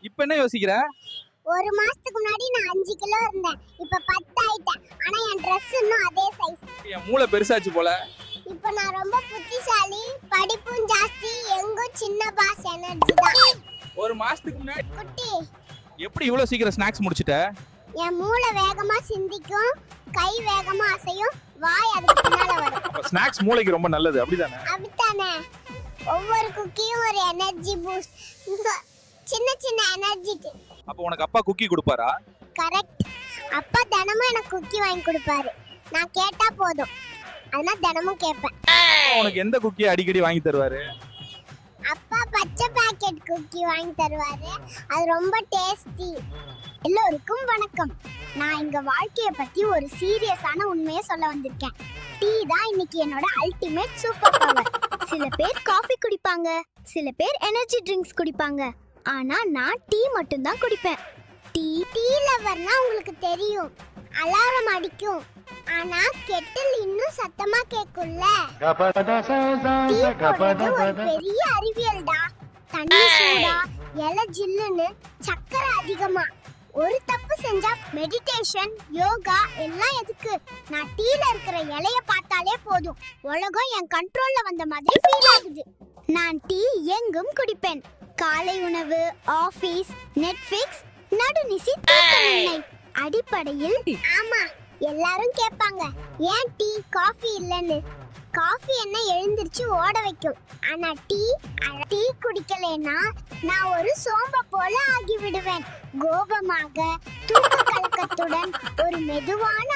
இப்ப என்ன யோசிக்கிற? ஒரு மாசத்துக்கு முன்னாடி நான் 5 கிலோ இருந்தேன். இப்ப 10 ஆயிட்டேன். ஆனா என் Dress இன்னும் அதே சைஸ். என் மூளை பெருசாச்சு போல. இப்ப நான் ரொம்ப புத்திசாலி, படிப்பும் ஜாஸ்தி, எங்கும் சின்ன பாஸ் எனர்ஜி தான். ஒரு மாசத்துக்கு முன்னாடி குட்டி, எப்படி இவ்வளவு சீக்கிரம் ஸ்நாக்ஸ் முடிச்சிட்ட? என் மூளை வேகமா சிந்திக்கும், கை வேகமா அசையும், வாய் அதுக்கு பின்னால வரும். ஸ்நாக்ஸ் மூளைக்கு ரொம்ப நல்லது, அப்படிதானே? அப்படித்தானே. ஒவ்வொரு குக்கியும் ஒரு எனர்ஜி பூஸ்ட். சின்ன சின்ன எனர்ஜி. அப்ப உனக்கு அப்பா குக்கி கொடுப்பாரா? கரெக்ட். அப்பா தினமும் எனக்கு குக்கி வாங்கி கொடுப்பாரு. நான் கேட்டா போதும், அதனால தினமும் கேட்பேன். உனக்கு எந்த குக்கி அடிக்கடி வாங்கி தருவாரு? அப்பா பச்சை பாக்கெட் குக்கி வாங்கி தருவாரு. அது ரொம்ப டேஸ்டி. எல்லோருக்கும் வணக்கம். நான் எங்க வாழ்க்கைய பத்தி ஒரு சீரியஸான உண்மையை சொல்ல வந்திருக்கேன். டீ தான் இன்னைக்கு என்னோட அல்டிமேட் சூப்பர் பவர். சில பேர் காஃபி குடிப்பாங்க, சில பேர் எனர்ஜி ட்ரிங்க்ஸ் குடிப்பாங்க. ஆனா நான் டீ மட்டும் தான் குடிப்பேன். டீ லவர்னா உங்களுக்கு தெரியும், அலாரம் அடிக்கும், ஆனா கெட்டில் இன்னும் சத்தமா கேக்கும்ல. டீ போடுறது ஒரு பெரிய அறிவியல்டா. தண்ணி சூடா, இலை ஜில்லுன்னு, சக்கரை அதிகமா. ஒரு தப்பு செஞ்சா மெடிடேஷன், யோகா எல்லாம் எதுக்கு? நான் டீல இருக்கிற இலைய பார்த்தாலே போதும், உலகம் என் கண்ட்ரோல்ல வந்த மாதிரி ஃபீல் ஆகுது. நான் டீ எங்கும் குடிப்பேன். காலை உணவு, ஆபீஸ், நெட்ஃபிளிக்ஸ், நடுநிசி தூக்கமின்மை. அடிப்படையில் ஆமா, எல்லாரும் கேட்பாங்க ஏன் டீ காஃபி இல்லைன்னு. காஃபி என்ன எழுந்திருச்சு ஓட வைக்கும், ஆனா டீ குடிக்கலைன்னா நான் ஒரு சோம்ப போல ஆகி விடுவேன். கோபமாக, தூக்க கலக்கத்துடன், ஒரு மெதுவான